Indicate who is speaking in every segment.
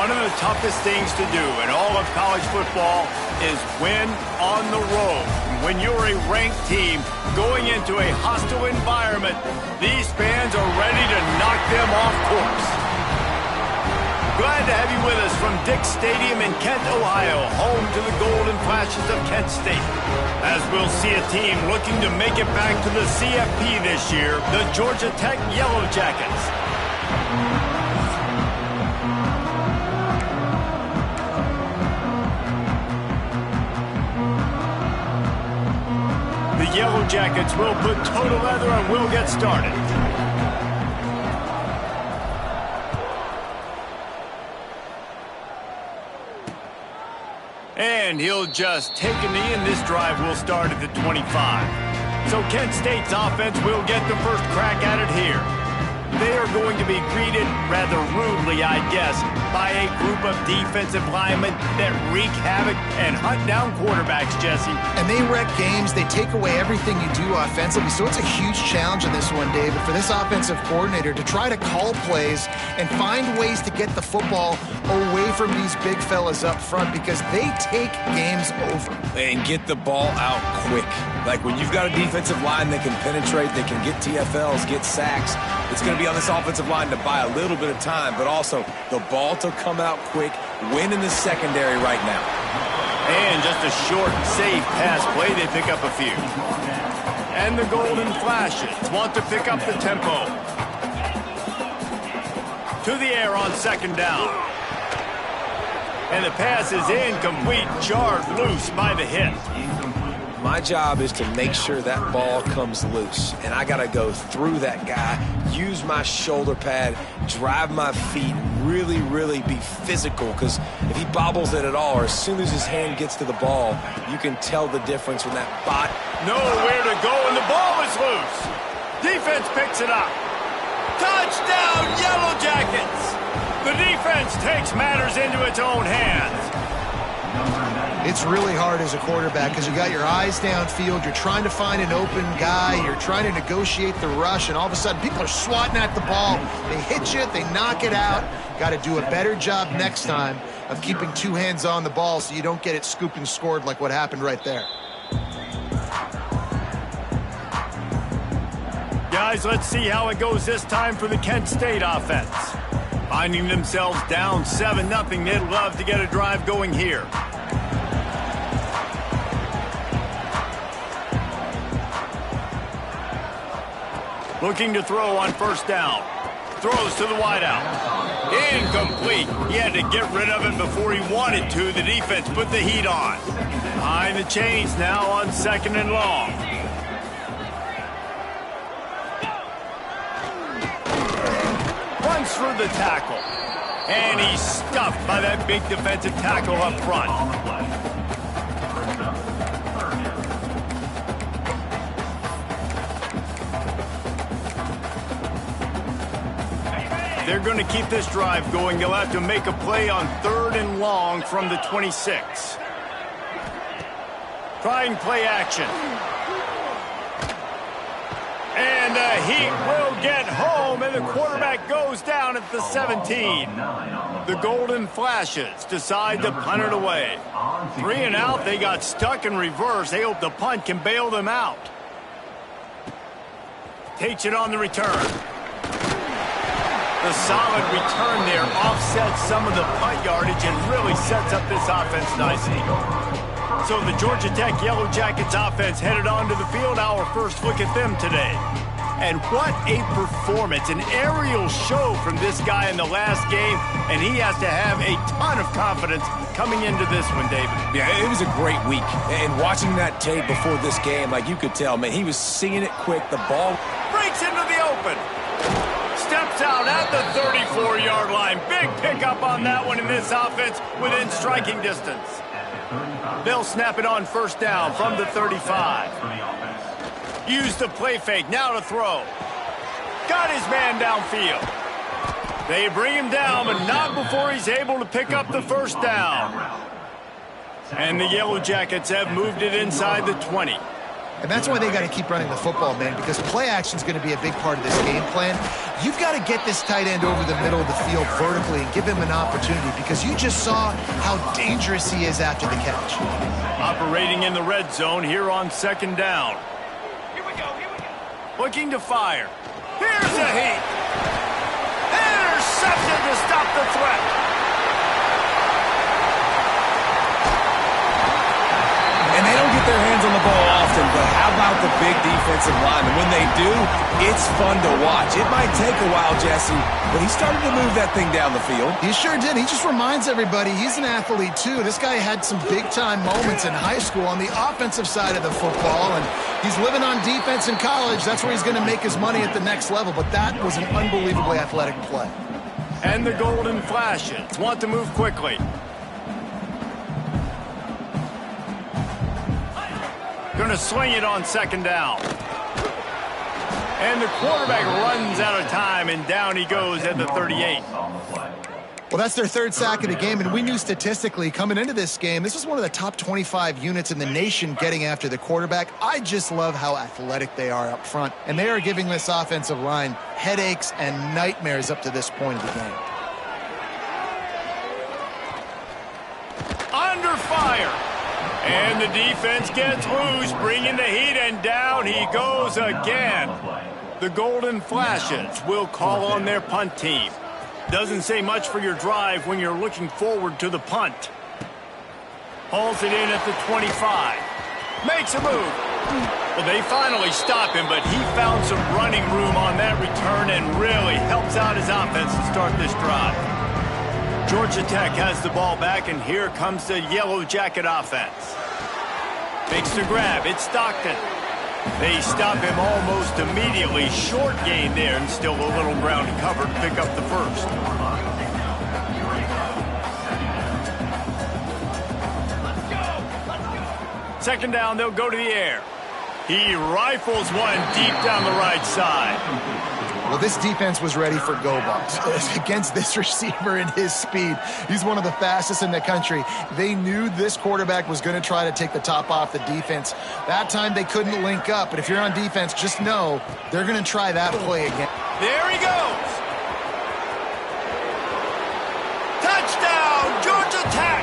Speaker 1: One of the toughest things to do in all of college football is win on the road. When you're a ranked team going into a hostile environment, these fans are ready to knock them off course. Glad to have you with us from Dick's Stadium in Kent, Ohio, home to the Golden Flashes of Kent State. As we'll see a team looking to make it back to the CFP this year, the Georgia Tech Yellow Jackets. The Yellow Jackets will put total leather and we'll get started. And he'll just take a knee, and this drive will start at the 25. So Kent State's offense will get the first crack at it here. They are going to be greeted rather rudely, I guess, by a group of defensive linemen that wreak havoc and hunt down quarterbacks, Jesse.
Speaker 2: And they wreck games. They take away everything you do offensively. So it's a huge challenge in this one, David, for this offensive coordinator to try to call plays and find ways to get the football away from these big fellas up front, because they take games over.
Speaker 3: And get the ball out quick. Like when you've got a defensive line that can penetrate, they can get TFLs, get sacks. It's going to be on this offensive line to buy a little bit of time, but also the ball to come out quick, win in the secondary right now.
Speaker 1: And just a short, safe pass play, they pick up a few. And the Golden Flashes want to pick up the tempo. To the air on second down. And the pass is incomplete, jarred loose by the hit.
Speaker 3: My job is to make sure that ball comes loose, and I got to go through that guy, use my shoulder pad, drive my feet, really, really be physical, because if he bobbles it at all, or as soon as his hand gets to the ball, you can tell the difference when that bot.
Speaker 1: Nowhere to go, and the ball is loose. Defense picks it up. Touchdown, Yellow Jackets! The defense takes matters into its own hands.
Speaker 2: It's really hard as a quarterback because you got your eyes downfield. You're trying to find an open guy. You're trying to negotiate the rush, and all of a sudden people are swatting at the ball. They hit you. They knock it out. Got to do a better job next time of keeping two hands on the ball so you don't get it scooped and scored like what happened right there.
Speaker 1: Guys, let's see how it goes this time for the Kent State offense. Finding themselves down 7-0, they'd love to get a drive going here. Looking to throw on first down. Throws to the wideout. Incomplete. He had to get rid of it before he wanted to. The defense put the heat on. Behind the chains now on second and long. Runs through the tackle. And he's stuffed by that big defensive tackle up front. They're going to keep this drive going. They'll have to make a play on third and long from the 26. Trying play action. And he will get home, and the quarterback goes down at the 17. The Golden Flashes decide to punt it away. 3 and out, they got stuck in reverse. They hope the punt can bail them out. Takes it on the return. The solid return there offsets some of the punt yardage and really sets up this offense nicely. So the Georgia Tech Yellow Jackets offense headed onto the field. Our first look at them today. And what a performance, an aerial show from this guy in the last game, and he has to have a ton of confidence coming into this one, David.
Speaker 3: Yeah, it was a great week. And watching that tape before this game, like you could tell, man, he was seeing it quick. The ball
Speaker 1: breaks into the open. Steps out at the 34-yard line. Big pickup on that one in this offense within striking distance. They'll snap it on first down from the 35. Use the play fake. Now to throw. Got his man downfield. They bring him down, but not before he's able to pick up the first down. And the Yellow Jackets have moved it inside the 20.
Speaker 2: And that's why they got to keep running the football, man, because play action is going to be a big part of this game plan. You've got to get this tight end over the middle of the field vertically and give him an opportunity, because you just saw how dangerous he is after the catch.
Speaker 1: Operating in the red zone here on second down. Here we go. Looking to fire. Here's a heat. Intercepted to stop the threat.
Speaker 3: And they don't get their hands on the ball often, but how about the big defensive linemen? When they do, it's fun to watch. It might take a while, Jesse, but he started to move that thing down the field.
Speaker 2: He sure did. He just reminds everybody he's an athlete, too. This guy had some big-time moments in high school on the offensive side of the football, and he's living on defense in college. That's where he's going to make his money at the next level, but that was an unbelievably athletic play.
Speaker 1: And the Golden Flashes want to move quickly. Going to swing it on second down. And the quarterback runs out of time, and down he goes at the 38.
Speaker 2: Well, that's their third sack of the game, and we knew statistically coming into this game, this is one of the top 25 units in the nation getting after the quarterback. I just love how athletic they are up front, and they are giving this offensive line headaches and nightmares up to this point of the game.
Speaker 1: Under fire. And the defense gets loose, bringing the heat, and down he goes again. The Golden Flashes will call on their punt team. Doesn't say much for your drive when you're looking forward to the punt. Hauls it in at the 25. Makes a move. Well, they finally stop him, but he found some running room on that return and really helps out his offense to start this drive. Georgia Tech has the ball back, and here comes the Yellow Jacket offense. Makes the grab. It's Stockton. They stop him almost immediately. Short gain there, and still a little ground to cover to pick up the first. Second down, they'll go to the air. He rifles one deep down the right side.
Speaker 2: Well, this defense was ready for go balls against this receiver and his speed. He's one of the fastest in the country. They knew this quarterback was going to try to take the top off the defense. That time they couldn't link up, but if you're on defense, just know they're going to try that play again.
Speaker 1: There he goes. Touchdown, Georgia Tech.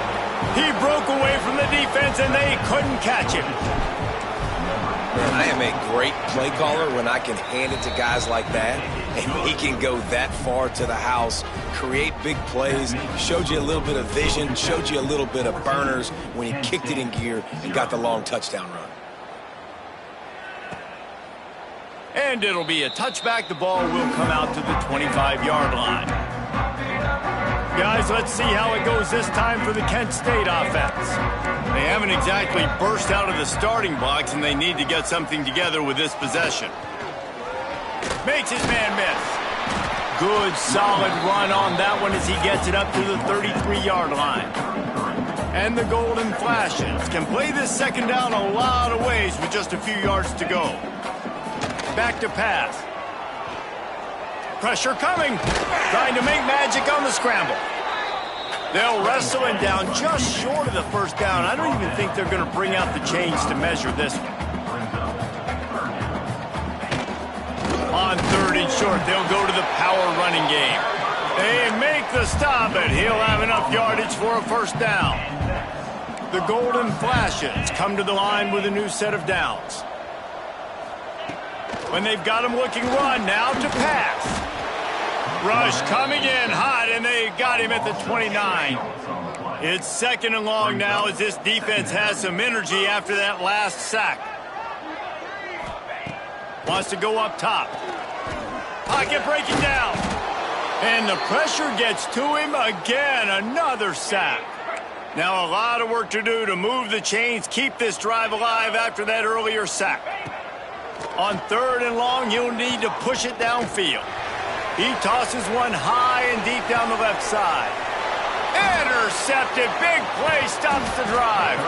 Speaker 1: He broke away from the defense and they couldn't catch him.
Speaker 3: Man, I am a great play caller when I can hand it to guys like that, and he can go that far to the house, create big plays, showed you a little bit of vision, showed you a little bit of burners when he kicked it in gear and got the long touchdown run.
Speaker 1: And it'll be a touchback. The ball will come out to the 25-yard line. Guys, let's see how it goes this time for the Kent State offense. They haven't exactly burst out of the starting blocks, and they need to get something together with this possession. Makes his man miss. Good, solid run on that one as he gets it up to the 33-yard line. And the Golden Flashes can play this second down a lot of ways with just a few yards to go. Back to pass. Pressure coming. Trying to make magic on the scramble. They'll wrestle him down just short of the first down. I don't even think they're going to bring out the chains to measure this one. On third and short, they'll go to the power running game. They make the stop, and he'll have enough yardage for a first down. The Golden Flashes come to the line with a new set of downs. When they've got him looking run, now to pass. Rush coming in hot, and they got him at the 29. It's second and long now as this defense has some energy after that last sack. Wants to go up top. Pocket breaking down. And the pressure gets to him again. Another sack. Now a lot of work to do to move the chains, keep this drive alive after that earlier sack. On third and long, you'll need to push it downfield. He tosses one high and deep down the left side. Intercepted. Big play stops the drive.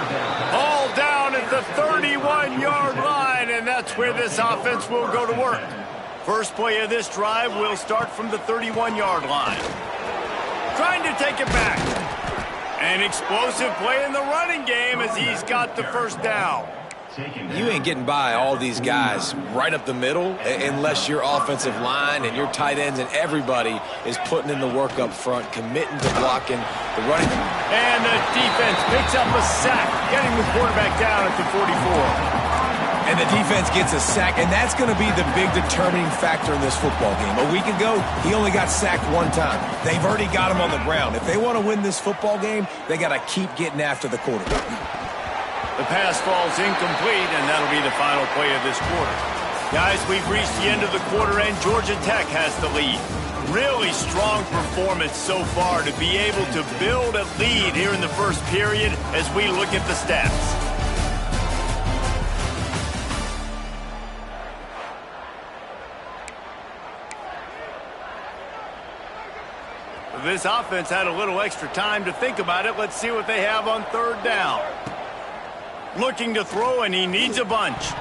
Speaker 1: All down at the 31-yard line, and that's where this offense will go to work. First play of this drive will start from the 31-yard line. Trying to take it back. An explosive play in the running game as he's got the first down.
Speaker 3: You ain't getting by all these guys right up the middle unless your offensive line and your tight ends and everybody is putting in the work up front, committing to blocking the running.
Speaker 1: And the defense picks up a sack, getting the quarterback down at the 44.
Speaker 3: And the defense gets a sack, and that's going to be the big determining factor in this football game. A week ago, he only got sacked one time. They've already got him on the ground. If they want to win this football game, they got to keep getting after the quarterback.
Speaker 1: The pass falls incomplete, and that'll be the final play of this quarter. Guys, we've reached the end of the quarter, and Georgia Tech has the lead. Really strong performance so far to be able to build a lead here in the first period as we look at the stats. This offense had a little extra time to think about it. Let's see what they have on third down. Looking to throw, and he needs a bunch.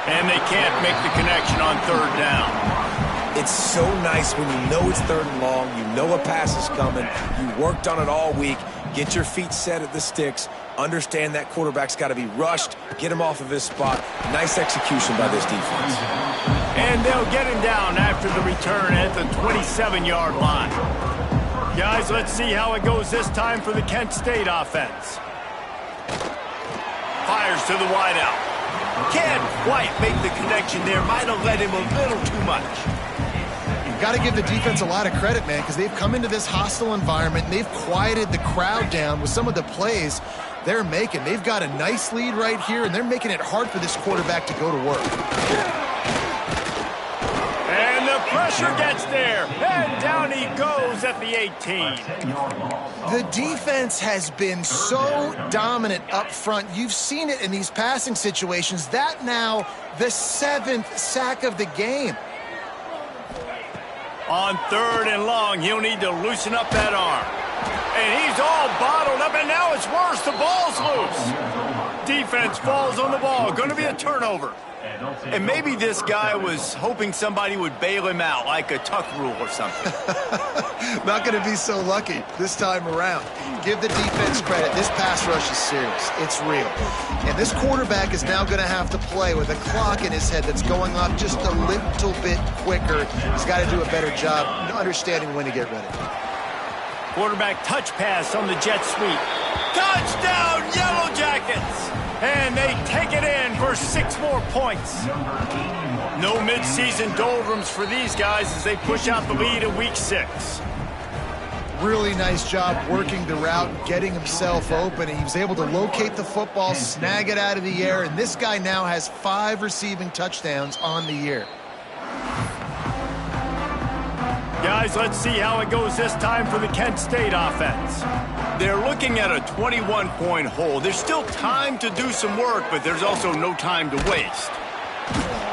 Speaker 1: And they can't make the connection on third down.
Speaker 3: It's so nice when you know it's third and long, you know a pass is coming, you worked on it all week, get your feet set at the sticks, understand that quarterback's got to be rushed, get him off of his spot. Nice execution by this defense.
Speaker 1: And they'll get him down after the return at the 27-yard line. Guys, let's see how it goes this time for the Kent State offense. Fires to the wideout. Can't quite make the connection there. Might have led him a little too much.
Speaker 2: You've got to give the defense a lot of credit, man, because they've come into this hostile environment and they've quieted the crowd down with some of the plays they're making. They've got a nice lead right here, and they're making it hard for this quarterback to go to work.
Speaker 1: And the pressure gets there, and down he goes at the 18.
Speaker 2: The defense has been so dominant up front. You've seen it in these passing situations. That now the 7th sack of the game.
Speaker 1: On third and long, he'll need to loosen up that arm. And he's all bottled up, and now it's worse. The ball's loose. Defense falls on the ball. Going to be a turnover. And maybe this guy was hoping somebody would bail him out, like a tuck rule or something.
Speaker 2: Not going to be so lucky this time around. Give the defense credit. This pass rush is serious. It's real. And this quarterback is now going to have to play with a clock in his head that's going up just a little bit quicker. He's got to do a better job understanding when to get ready.
Speaker 1: Quarterback touch pass on the jet sweep. Touchdown, Yellow Jackets! And they take it in for 6 more points. No midseason doldrums for these guys as they push out the lead in week 6.
Speaker 2: Really nice job working the route, getting himself open. He was able to locate the football, snag it out of the air, and this guy now has 5 receiving touchdowns on the year.
Speaker 1: Guys, let's see how it goes this time for the Kent State offense. They're looking at a 21-point hole. There's still time to do some work, but there's also no time to waste.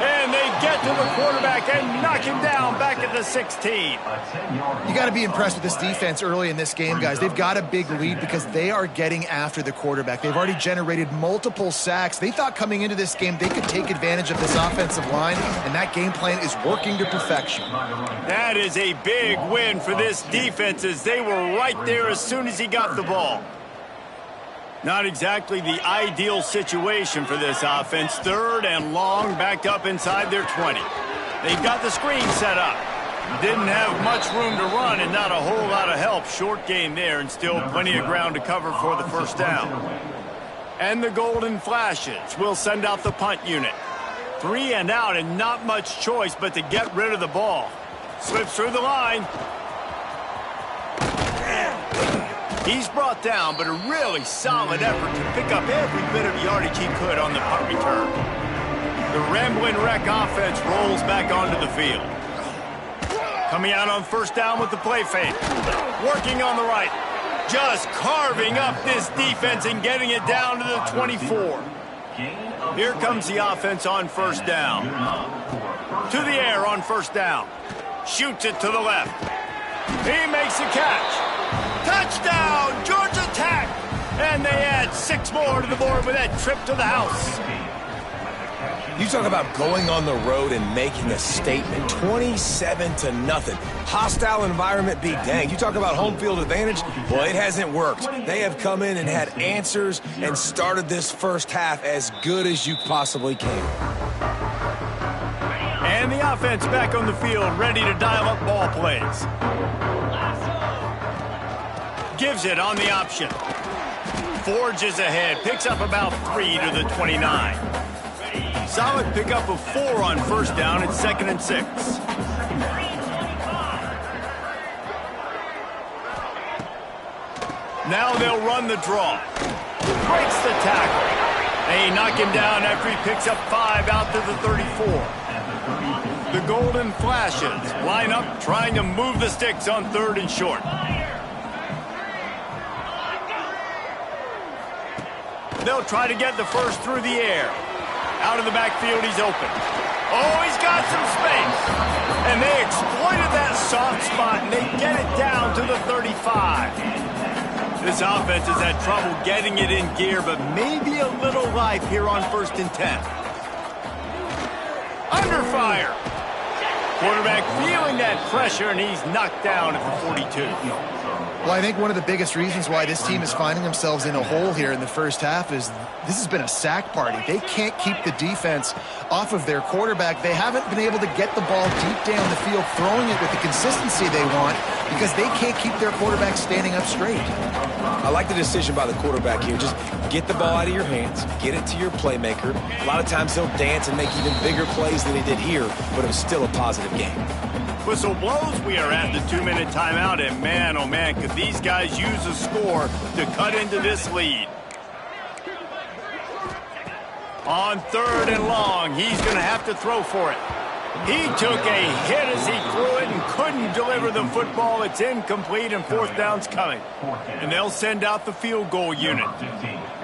Speaker 1: And they get to the quarterback and knock him down back at the 16.
Speaker 2: You got to be impressed with this defense early in this game, guys. They've got a big lead because they are getting after the quarterback. They've already generated multiple sacks. They thought coming into this game they could take advantage of this offensive line, and that game plan is working to perfection.
Speaker 1: That is a big win for this defense as they were right there as soon as he got the ball. Not exactly the ideal situation for this offense. Third and long, backed up inside their 20. They've got the screen set up. Didn't have much room to run and not a whole lot of help. Short game there and still plenty of ground to cover for the first down. And the Golden Flashes will send out the punt unit. 3 and out and not much choice but to get rid of the ball. Slips through the line. He's brought down, but a really solid effort to pick up every bit of yardage he could on the punt return. The Ramblin' Wreck offense rolls back onto the field. Coming out on first down with the play fake. Working on the right. Just carving up this defense and getting it down to the 24. Here comes the offense on first down. To the air on first down. Shoots it to the left. He makes the catch. Touchdown, Georgia Tech! And they add 6 more to the board with that trip to the house.
Speaker 3: You talk about going on the road and making a statement. 27-0. Hostile environment be dang. You talk about home field advantage. Well, it hasn't worked. They have come in and had answers and started this first half as good as you possibly can.
Speaker 1: And the offense back on the field, ready to dial up ball plays. Gives it on the option. Forges ahead, picks up about 3 to the 29. Solid pickup of 4 on first down at 2nd and 6. Now they'll run the draw. Breaks the tackle. They knock him down after he picks up 5 out to the 34. The golden flashes line up trying to move the sticks on 3rd and short. They'll try to get the first through the air. Out of the backfield, he's open. Oh, he's got some space. And they exploited that soft spot, and they get it down to the 35. This offense has had trouble getting it in gear, but maybe a little life here on 1st and 10. Under fire. Quarterback feeling that pressure, and he's knocked down at the 42.
Speaker 2: Well, I think one of the biggest reasons why this team is finding themselves in a hole here in the first half is this has been a sack party. They can't keep the defense off of their quarterback. They haven't been able to get the ball deep down the field, throwing it with the consistency they want because they can't keep their quarterback standing up straight.
Speaker 3: I like the decision by the quarterback here. Just get the ball out of your hands, get it to your playmaker. A lot of times he'll dance and make even bigger plays than he did here, but it was still a positive game.
Speaker 1: Whistle blows, we are at the 2-minute timeout, and man, oh man, could these guys use a score to cut into this lead. On 3rd and long, he's going to have to throw for it. He took a hit as he threw it and couldn't deliver the football. It's incomplete, and 4th down's coming. And they'll send out the field goal unit.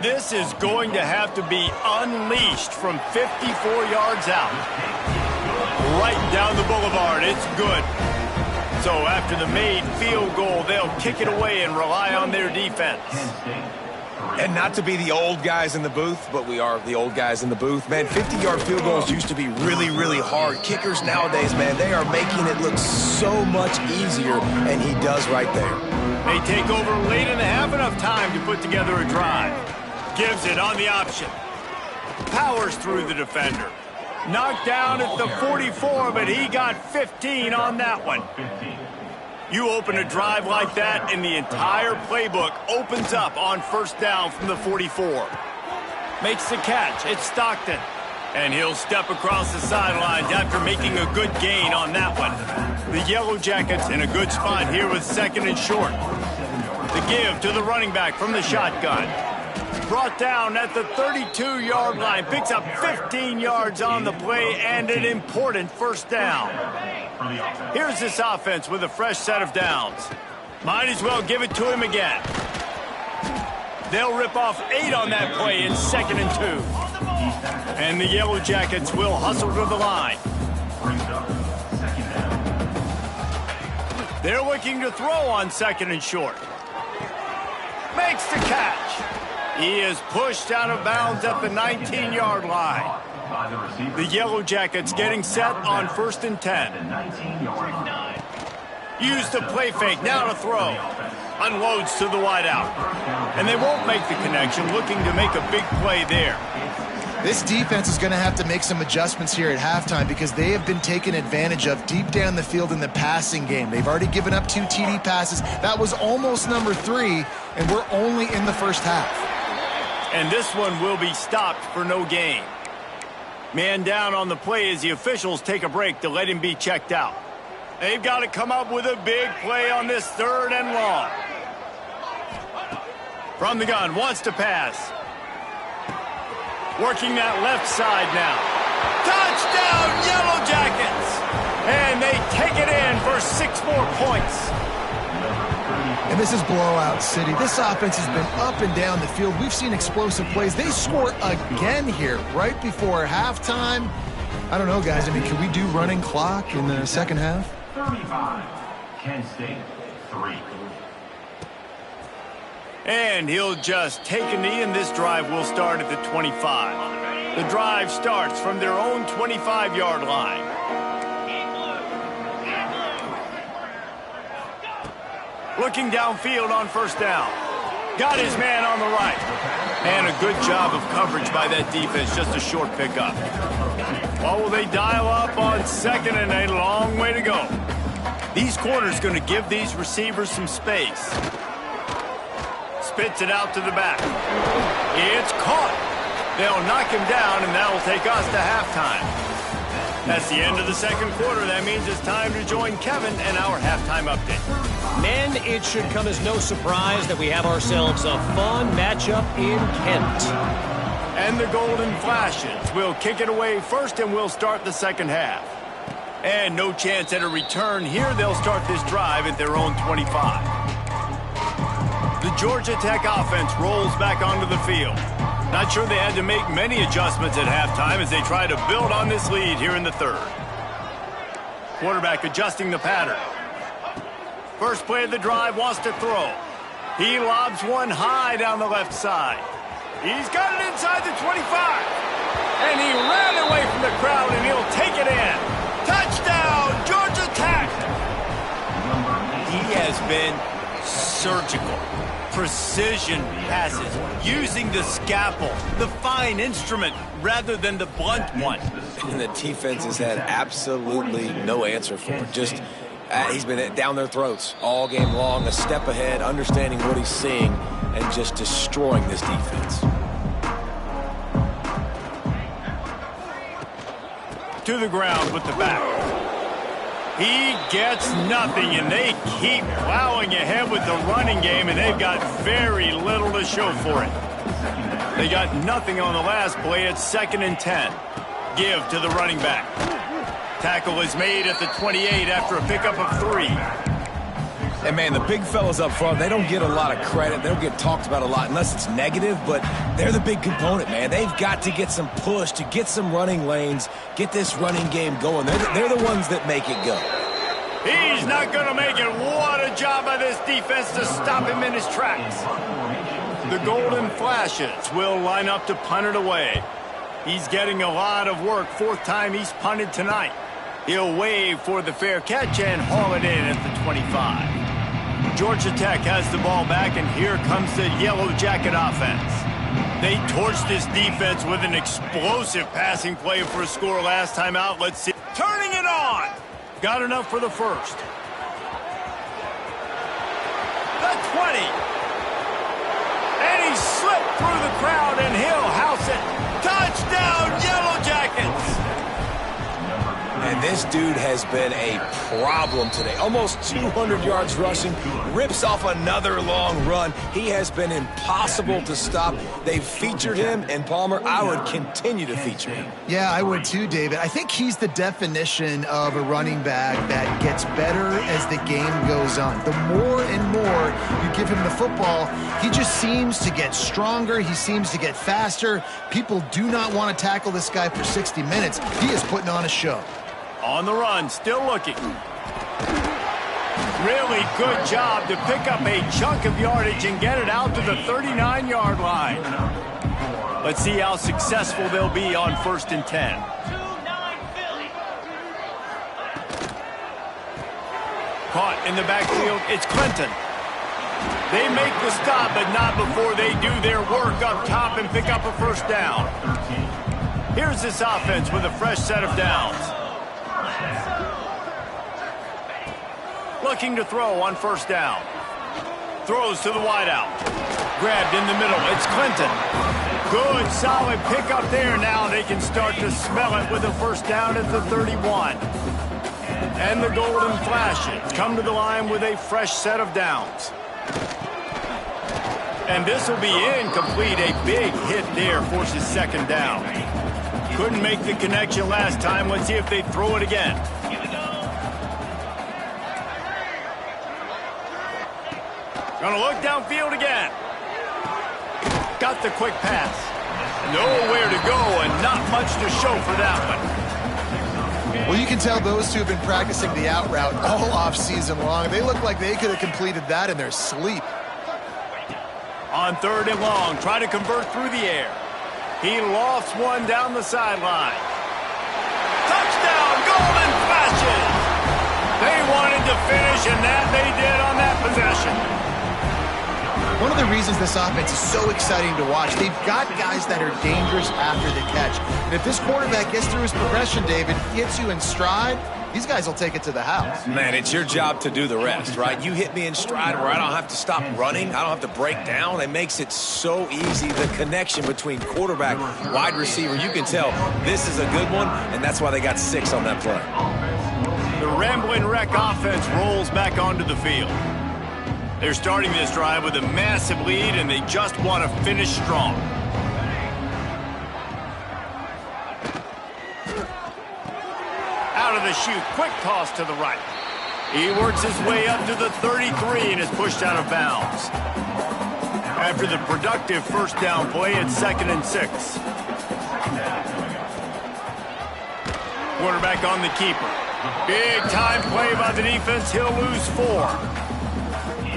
Speaker 1: This is going to have to be unleashed from 54 yards out. Right down the boulevard, it's good. So after the made field goal, they'll kick it away and rely on their defense.
Speaker 3: And not to be the old guys in the booth, but we are the old guys in the booth. Man, 50-yard field goals used to be really, really hard. Kickers nowadays, man, they are making it look so much easier, and he does right there.
Speaker 1: They take over late in the half, enough time to put together a drive. Gives it on the option. Powers through the defender. Knocked down at the 44, but he got 15 on that one. You open a drive like that, and the entire playbook opens up on 1st down from the 44. Makes the catch. It's Stockton. And he'll step across the sidelines after making a good gain on that one. The Yellow Jackets in a good spot here with 2nd and short. The give to the running back from the shotgun. Brought down at the 32-yard line. Picks up 15 yards on the play and an important 1st down. Here's this offense with a fresh set of downs. Might as well give it to him again. They'll rip off 8 on that play in 2nd and 2. And the Yellow Jackets will hustle to the line. They're looking to throw on 2nd and short. Makes the catch. He is pushed out of bounds at the 19-yard line. The Yellow Jackets getting set on 1st and 10. Use the play fake, now to throw. Unloads to the wideout. And they won't make the connection, looking to make a big play there.
Speaker 2: This defense is going to have to make some adjustments here at halftime because they have been taken advantage of deep down the field in the passing game. They've already given up 2 TD passes. That was almost number 3, and we're only in the first half.
Speaker 1: And this one will be stopped for no gain. Man down on the play as the officials take a break to let him be checked out. They've got to come up with a big play on this 3rd and long. From the gun, wants to pass. Working that left side now. Touchdown, Yellow Jackets! And they take it in for 6 more points.
Speaker 2: And this is blowout city. This offense has been up and down the field. We've seen explosive plays. They score again here right before halftime. I don't know, guys. I mean, can we do running clock in the second half?
Speaker 4: 35, Kent State, 3.
Speaker 1: And he'll just take a knee, and this drive will start at the 25. The drive starts from their own 25-yard line. Looking downfield on first down. Got his man on the right. And a good job of coverage by that defense. Just a short pickup. Well, will they dial up on second and a long way to go? These corners going to give these receivers some space. Spits it out to the back. It's caught. They'll knock him down, and that will take us to halftime. That's the end of the second quarter. That means it's time to join Kevin and our halftime update.
Speaker 5: Men, it should come as no surprise that we have ourselves a fun matchup in Kent.
Speaker 1: And the Golden Flashes will kick it away first, and we'll start the second half. And no chance at a return here. They'll start this drive at their own 25. The Georgia Tech offense rolls back onto the field. Not sure they had to make many adjustments at halftime as they try to build on this lead here in the third. Quarterback adjusting the pattern. First play of the drive, wants to throw. He lobs one high down the left side. He's got it inside the 25. And he ran away from the crowd, and he'll take it in. Touchdown, Georgia Tech! He has been surgical. Precision passes, using the scalpel, the fine instrument, rather than the blunt one.
Speaker 3: And the defense has had absolutely no answer for it. Just, he's been down their throats all game long, a step ahead, understanding what he's seeing, and just destroying this defense.
Speaker 1: To the ground with the back. He gets nothing, and they keep plowing ahead with the running game, and they've got very little to show for it. They got nothing on the last play. It's 2nd and 10. Give to the running back. Tackle is made at the 28 after a pickup of 3.
Speaker 3: And, man, the big fellas up front, they don't get a lot of credit. They don't get talked about a lot unless it's negative, but they're the big component, man. They've got to get some push, to get some running lanes, get this running game going. They're the ones that make it go.
Speaker 1: He's not going to make it. What a job by this defense to stop him in his tracks. The Golden Flashes will line up to punt it away. He's getting a lot of work. 4th time he's punted tonight. He'll wave for the fair catch and haul it in at the 25. Georgia Tech has the ball back, and here comes the Yellow Jacket offense. They torched this defense with an explosive passing play for a score last time out. Let's see. Turning it on. Got enough for the first. The 20. And he slipped through the crowd, and he'll house it. Touchdown, Yellow Jackets.
Speaker 3: And this dude has been a problem today. Almost 200 yards rushing, rips off another long run. He has been impossible to stop. They've featured him, and Palmer, I would continue to feature him.
Speaker 2: Yeah, I would too, David. I think he's the definition of a running back that gets better as the game goes on. The more and more you give him the football, he just seems to get stronger. He seems to get faster. People do not want to tackle this guy for 60 minutes. He is putting on a show.
Speaker 1: On the run, still looking. Really good job to pick up a chunk of yardage and get it out to the 39-yard line. Let's see how successful they'll be on 1st and 10. Caught in the backfield, it's Clinton. They make the stop, but not before they do their work up top and pick up a first down. Here's this offense with a fresh set of downs. Looking to throw on 1st down. Throws to the wideout. Grabbed in the middle. It's Clinton. Good, solid pickup there. Now they can start to smell it with a first down at the 31. And the Golden Flashes come to the line with a fresh set of downs. And this will be incomplete. A big hit there forces 2nd down. Couldn't make the connection last time. Let's see if they throw it again. Gonna look downfield again. Got the quick pass. Nowhere to go and not much to show for that one.
Speaker 2: Well, you can tell those two have been practicing the out route all off season long. They look like they could have completed that in their sleep.
Speaker 1: On 3rd and long, try to convert through the air. He lofts one down the sideline. Touchdown, Golden Flashes! They wanted to finish, and that they did on that possession.
Speaker 2: One of the reasons this offense is so exciting to watch, they've got guys that are dangerous after the catch. And if this quarterback gets through his progression, David, gets you in stride, these guys will take it to the house.
Speaker 3: Man, it's your job to do the rest, right? You hit me in stride where I don't have to stop running. I don't have to break down. It makes it so easy. The connection between quarterback, wide receiver, you can tell this is a good one, and that's why they got 6 on that play.
Speaker 1: The Ramblin' Wreck offense rolls back onto the field. They're starting this drive with a massive lead, and they just want to finish strong. Out of the chute, quick toss to the right. He works his way up to the 33 and is pushed out of bounds. After the productive first down play, it's 2nd and 6. Quarterback on the keeper. Big time play by the defense. He'll lose 4.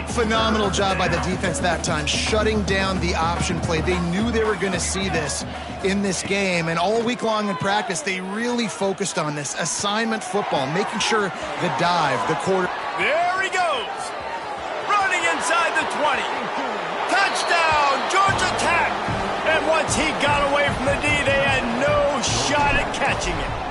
Speaker 2: Phenomenal job by the defense that time, shutting down the option play. They knew they were going to see this in this game, and all week long in practice, they really focused on this assignment football, making sure the dive, the quarter.
Speaker 1: There he goes, running inside the 20. Touchdown, Georgia Tech. And once he got away from the D, they had no shot at catching it.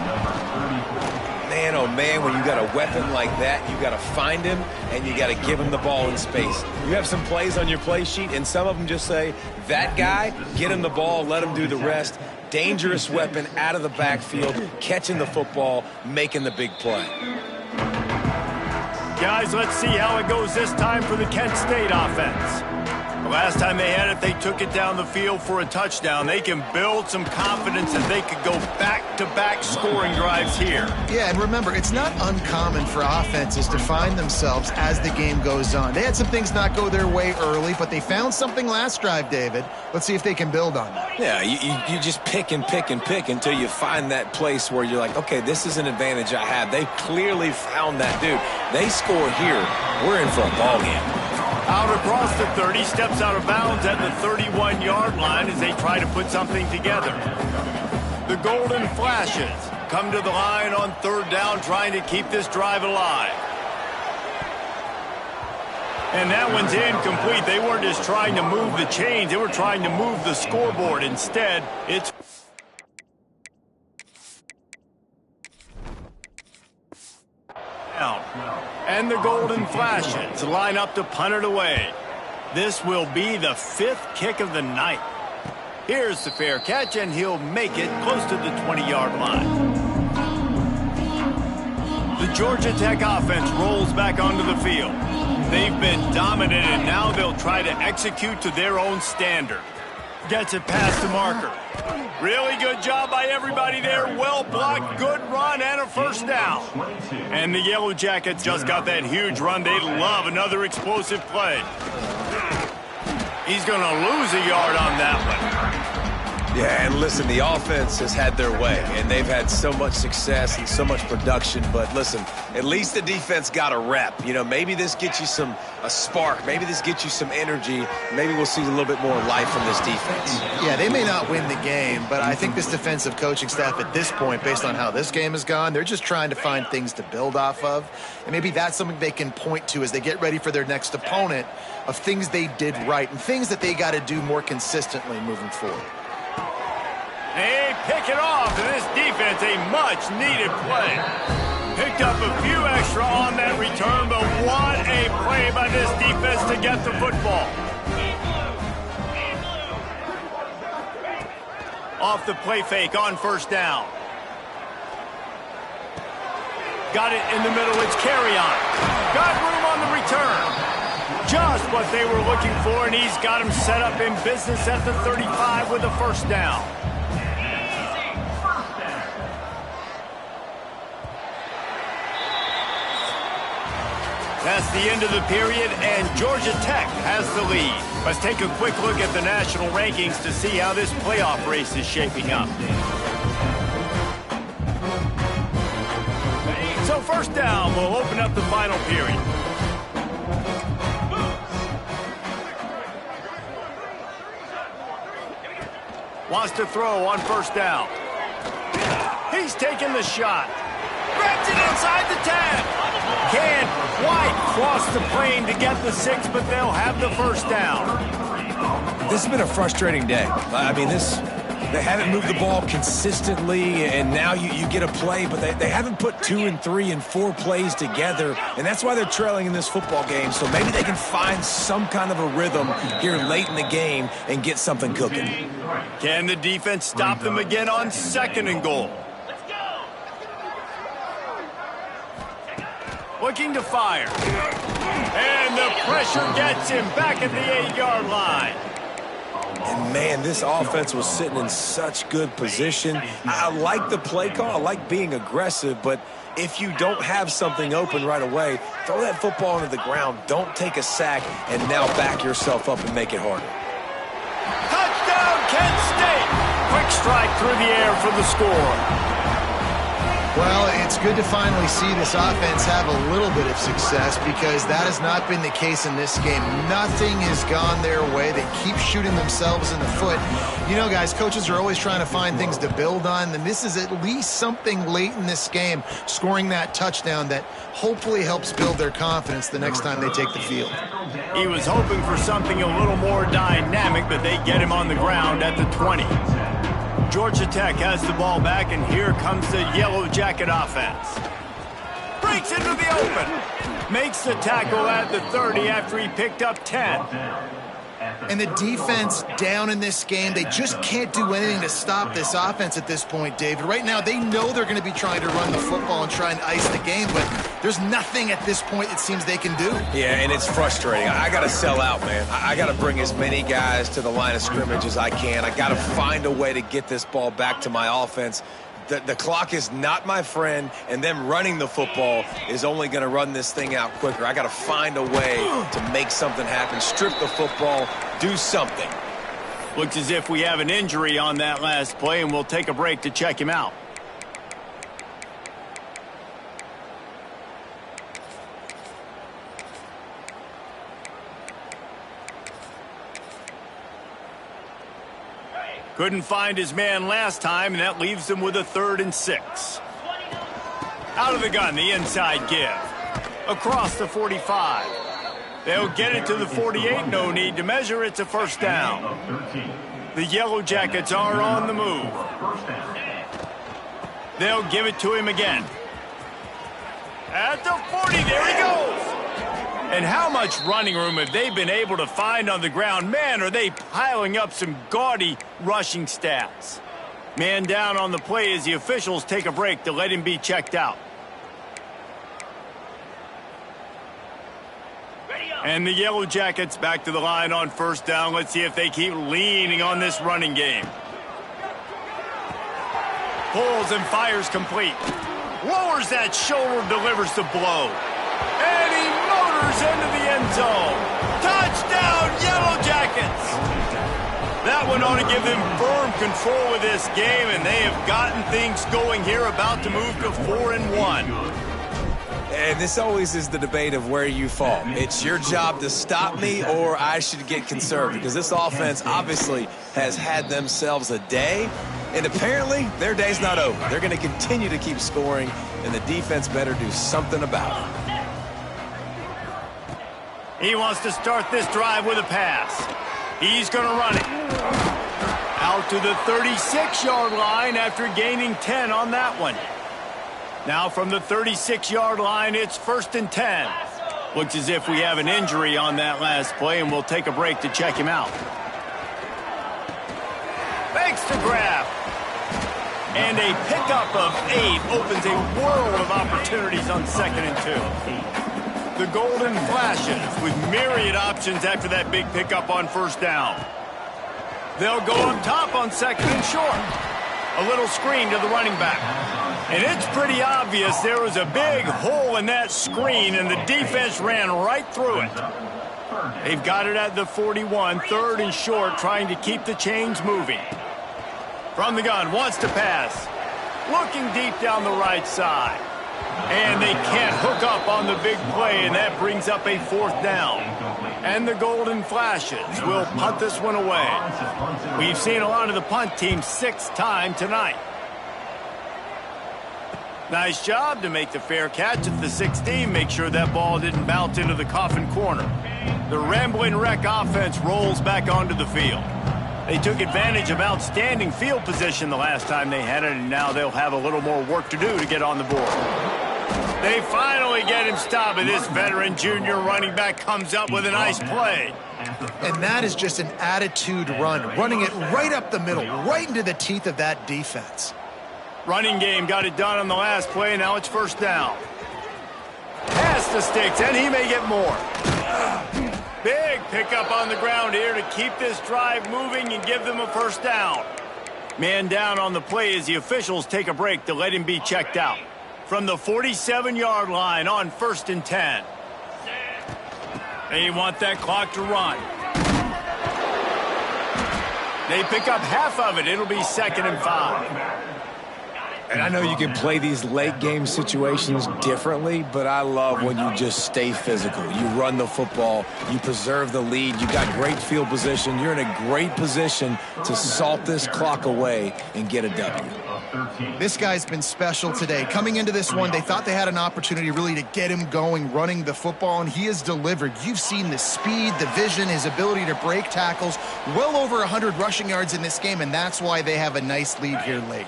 Speaker 3: Man, oh man, when you got a weapon like that, you got to find him and you got to give him the ball in space. You have some plays on your play sheet, and some of them just say, that guy, get him the ball, let him do the rest. Dangerous weapon out of the backfield, catching the football, making the big play.
Speaker 1: Guys, let's see how it goes this time for the Kent State offense. The last time they had it, they took it down the field for a touchdown. They can build some confidence that they could go back-to-back scoring drives here.
Speaker 2: Yeah, and remember, it's not uncommon for offenses to find themselves as the game goes on. They had some things not go their way early, but they found something last drive, David. Let's see if they can build on that.
Speaker 3: Yeah, you just pick and pick and pick until you find that place where you're like, okay, this is an advantage I have. They clearly found that dude. They score here, we're in for a ball game.
Speaker 1: Out across the 30, steps out of bounds at the 31-yard line as they try to put something together. The Golden Flashes come to the line on 3rd down, trying to keep this drive alive. And that one's incomplete. They weren't just trying to move the chains, they were trying to move the scoreboard. Instead, it's out. And the Golden Flashes line up to punt it away. This will be the 5th kick of the night. Here's the fair catch, and he'll make it close to the 20-yard line. The Georgia Tech offense rolls back onto the field. They've been dominant, and now they'll try to execute to their own standard. Gets it past the marker. Really good job by everybody there. Well blocked, good run, and a first down. And the Yellow Jackets just got that huge run. They love another explosive play. He's going to lose a yard on that one.
Speaker 3: Yeah, and listen, the offense has had their way, and they've had so much success and so much production. But listen, at least the defense got a rep. You know, maybe this gets you a spark. Maybe this gets you some energy. Maybe we'll see a little bit more life from this defense.
Speaker 2: Yeah, they may not win the game, but I think this defensive coaching staff at this point, based on how this game has gone, they're just trying to find things to build off of. And maybe that's something they can point to as they get ready for their next opponent, of things they did right and things that they got to do more consistently moving forward.
Speaker 1: They pick it off, and this defense, a much-needed play. Picked up a few extra on that return, but what a play by this defense to get the football. Off the play fake on first down. Got it in the middle, it's carry-on. Got room on the return. Just what they were looking for, and he's got him set up in business at the 35 with a first down. That's the end of the period, and Georgia Tech has the lead. Let's take a quick look at the national rankings to see how this playoff race is shaping up. So first down, we'll open up the final period. Wants to throw on first down. He's taking the shot. Grabs it inside the 10. Can't quite cross the plane to get the 6, but they'll have the first down.
Speaker 3: This has been a frustrating day. I mean, they haven't moved the ball consistently, and now you get a play, but they haven't put 2 and 3 and 4 plays together, and that's why they're trailing in this football game. So maybe they can find some kind of a rhythm here late in the game and get something cooking.
Speaker 1: Can the defense stop them again on 2nd and goal? Looking to fire. And the pressure gets him back at the 8-yard line.
Speaker 3: And, man, this offense was sitting in such good position. I like the play call. I like being aggressive, but if you don't have something open right away, throw that football into the ground. Don't take a sack and now back yourself up and make it harder.
Speaker 1: Touchdown, Kent State! Quick strike through the air for the score.
Speaker 2: Well, it's good to finally see this offense have a little bit of success because that has not been the case in this game. Nothing has gone their way. They keep shooting themselves in the foot. You know, guys, coaches are always trying to find things to build on, and this is at least something late in this game, scoring that touchdown that hopefully helps build their confidence the next time they take the field.
Speaker 1: He was hoping for something a little more dynamic, but they get him on the ground at the 20. Georgia Tech has the ball back, and here comes the Yellow Jacket offense. Breaks into the open. Makes the tackle at the 30 after he picked up 10.
Speaker 2: And the defense down in this game, they just can't do anything to stop this offense at this point, David. Right now, they know they're going to be trying to run the football and try and ice the game, but there's nothing at this point it seems they can do.
Speaker 3: Yeah, and it's frustrating. I got to sell out, man. I got to bring as many guys to the line of scrimmage as I can. I got to find a way to get this ball back to my offense. The clock is not my friend, and them running the football is only going to run this thing out quicker. I got to find a way to make something happen, strip the football, do something.
Speaker 1: Looks as if we have an injury on that last play, and we'll take a break to check him out. Couldn't find his man last time, and that leaves them with a 3rd and 6. Out of the gun, the inside give. Across the 45. They'll get it to the 48. No need to measure. It's a first down. The Yellow Jackets are on the move. They'll give it to him again. At the 40, there he goes. And how much running room have they been able to find on the ground? Man, are they piling up some gaudy rushing stats. Man down on the play as the officials take a break to let him be checked out. And the Yellow Jackets back to the line on first down. Let's see if they keep leaning on this running game. Pulls and fires complete. Lowers that shoulder, delivers the blow. And he motors into the end zone. Touchdown, Yellow Jackets! That one ought to give them firm control of this game, and they have gotten things going here, about to move to 4-1.
Speaker 3: And this always is the debate of where you fall. It's your job to stop me, or I should get conserved, because this offense obviously has had themselves a day, and apparently their day's not over. They're going to continue to keep scoring, and the defense better do something about it.
Speaker 1: He wants to start this drive with a pass. He's going to run it. Out to the 36-yard line after gaining 10 on that one. Now from the 36-yard line, it's 1st and 10. Looks as if we have an injury on that last play, and we'll take a break to check him out. Fakes to grab. And a pickup of 8 opens a world of opportunities on 2nd and 2. The Golden flashes with myriad options after that big pickup on first down. They'll go up top on 2nd and short. A little screen to the running back. And it's pretty obvious there was a big hole in that screen, and the defense ran right through it. They've got it at the 41, 3rd and short, trying to keep the chains moving. From the gun, wants to pass. Looking deep down the right side. And they can't hook up on the big play, and that brings up a 4th down. And the Golden Flashes will punt this one away. We've seen a lot of the punt team 6th time tonight. Nice job to make the fair catch at the 16. Make sure that ball didn't bounce into the coffin corner. The Rambling Wreck offense rolls back onto the field. They took advantage of outstanding field position the last time they had it, and now they'll have a little more work to do to get on the board. They finally get him stopped, and this veteran junior running back comes up with a nice play.
Speaker 2: And that is just an attitude run, running it right up the middle, right into the teeth of that defense.
Speaker 1: Running game got it done on the last play. Now it's 1st down. Pass the sticks, and he may get more. Big pickup on the ground here to keep this drive moving and give them a 1st down. Man down on the play as the officials take a break to let him be checked out. From the 47-yard line on 1st and 10. They want that clock to run. They pick up half of it. It'll be 2nd and 5.
Speaker 3: And I know you can play these late game situations differently, but I love when you just stay physical. You run the football, you preserve the lead, you got great field position, you're in a great position to salt this clock away and get a W.
Speaker 2: This guy's been special today. Coming into this one, they thought they had an opportunity really to get him going, running the football, and he has delivered. You've seen the speed, the vision, his ability to break tackles, well over 100 rushing yards in this game, and that's why they have a nice lead here late.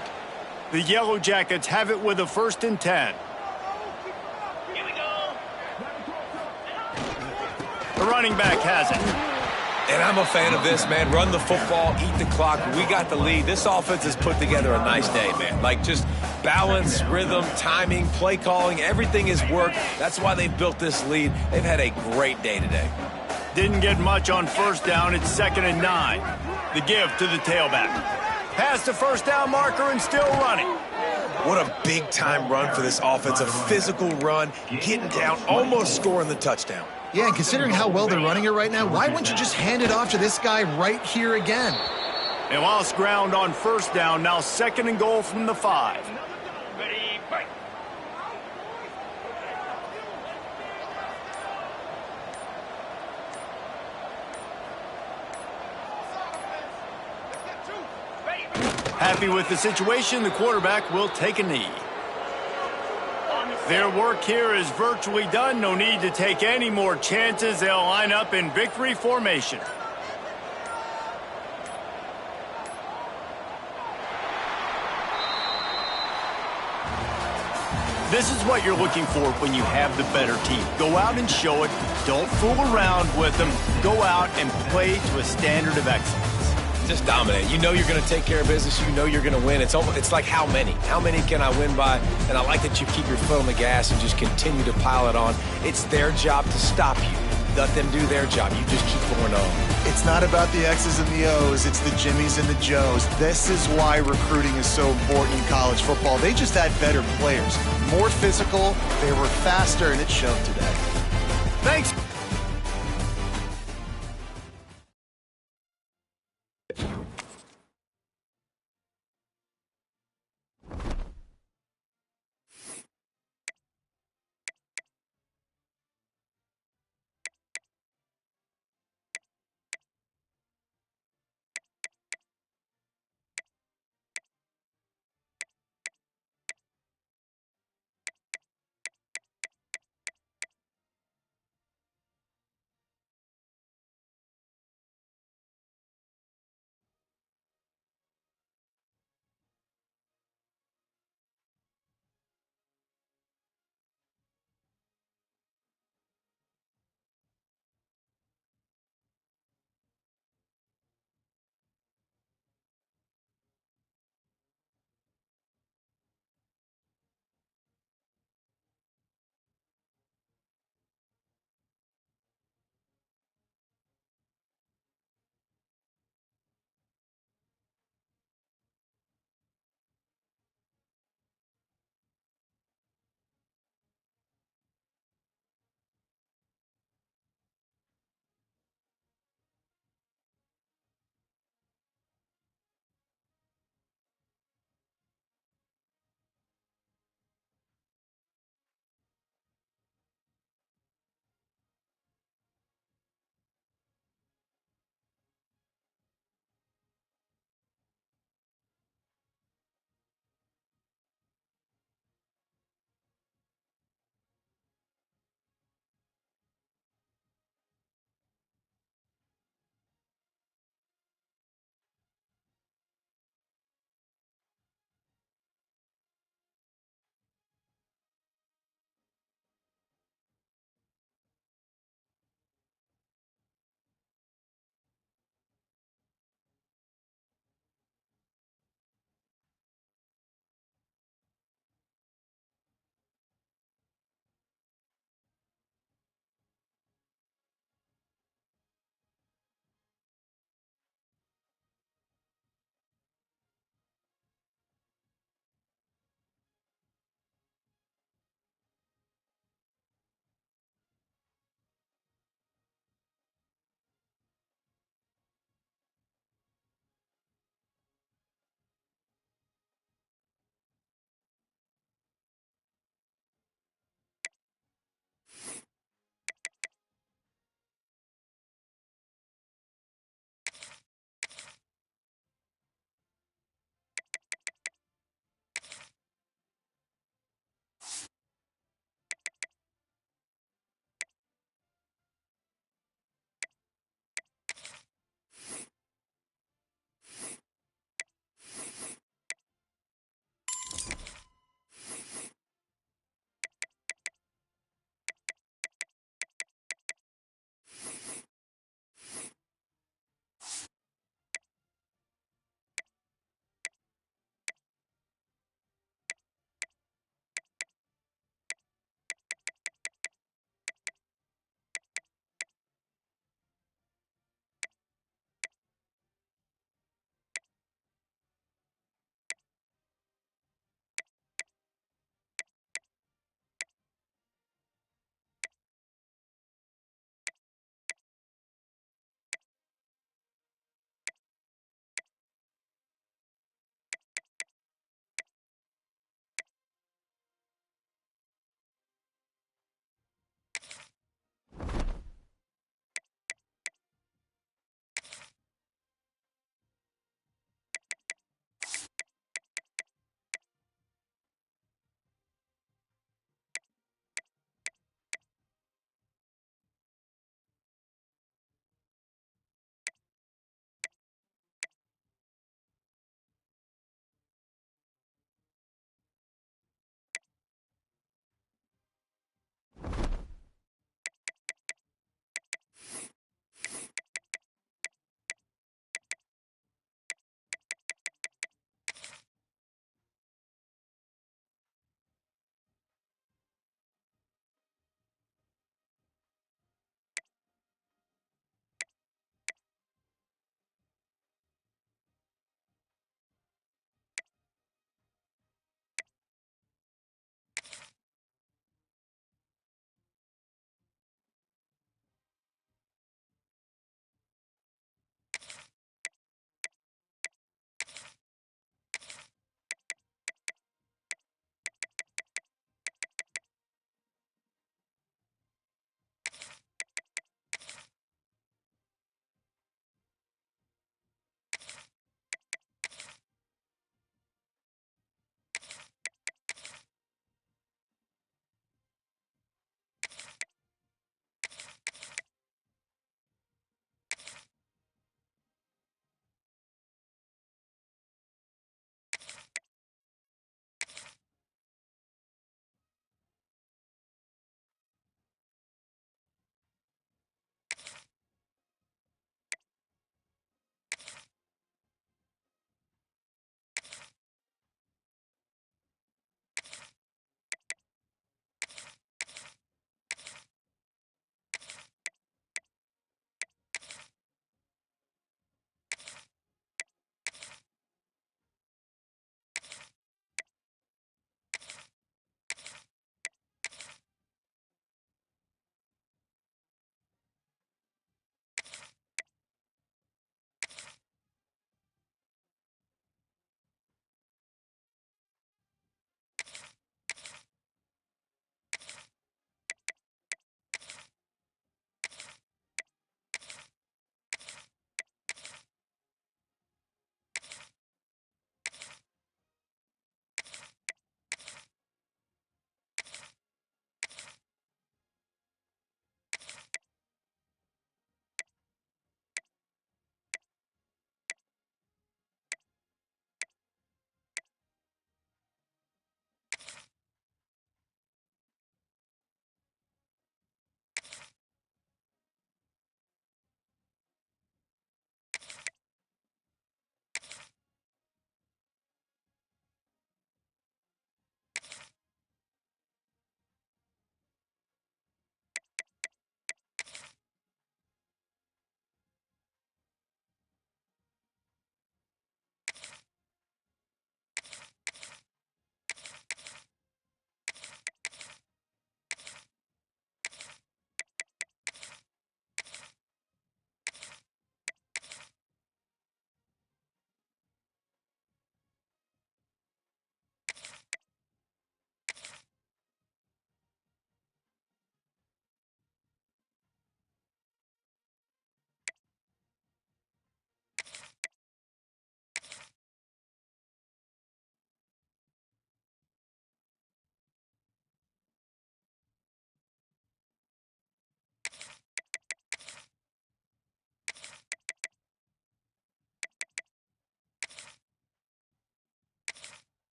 Speaker 1: The Yellow Jackets have it with a 1st and 10.
Speaker 6: Here we go.
Speaker 1: The running back has it.
Speaker 3: And I'm a fan of this, man. Run the football, eat the clock. We got the lead. This offense has put together a nice day, man. Like just balance, rhythm, timing, play calling, everything has worked. That's why they've built this lead. They've had a great day today.
Speaker 1: Didn't get much on 1st down. It's 2nd and 9. The give to the tailback. Past the 1st down marker and still running.
Speaker 3: What a big-time run for this offense. A physical run, getting down, almost scoring the touchdown.
Speaker 2: Yeah, and considering how well they're running it right now, why wouldn't you just hand it off to this guy right here again?
Speaker 1: They lost ground on 1st down. Now 2nd and goal from the 5.
Speaker 6: Ready, break.
Speaker 1: Happy with the situation, the quarterback will take a knee. Their work here is virtually done. No need to take any more chances. They'll line up in victory formation. This is what you're looking for when you have the better team. Go out and show it. Don't fool around with them. Go out and play to a standard of excellence.
Speaker 3: Just dominate. You know you're going to take care of business. You know you're going to win. It's like how many? How many can I win by? And I like that you keep your foot on the gas and just continue to pile it on. It's their job to stop you. Let them do their job. You just keep going on.
Speaker 2: It's not about the X's and the O's. It's the Jimmies and the Joes. This is why recruiting is so important in college football. They just had better players, more physical, they were faster, and it showed today.
Speaker 1: Thanks.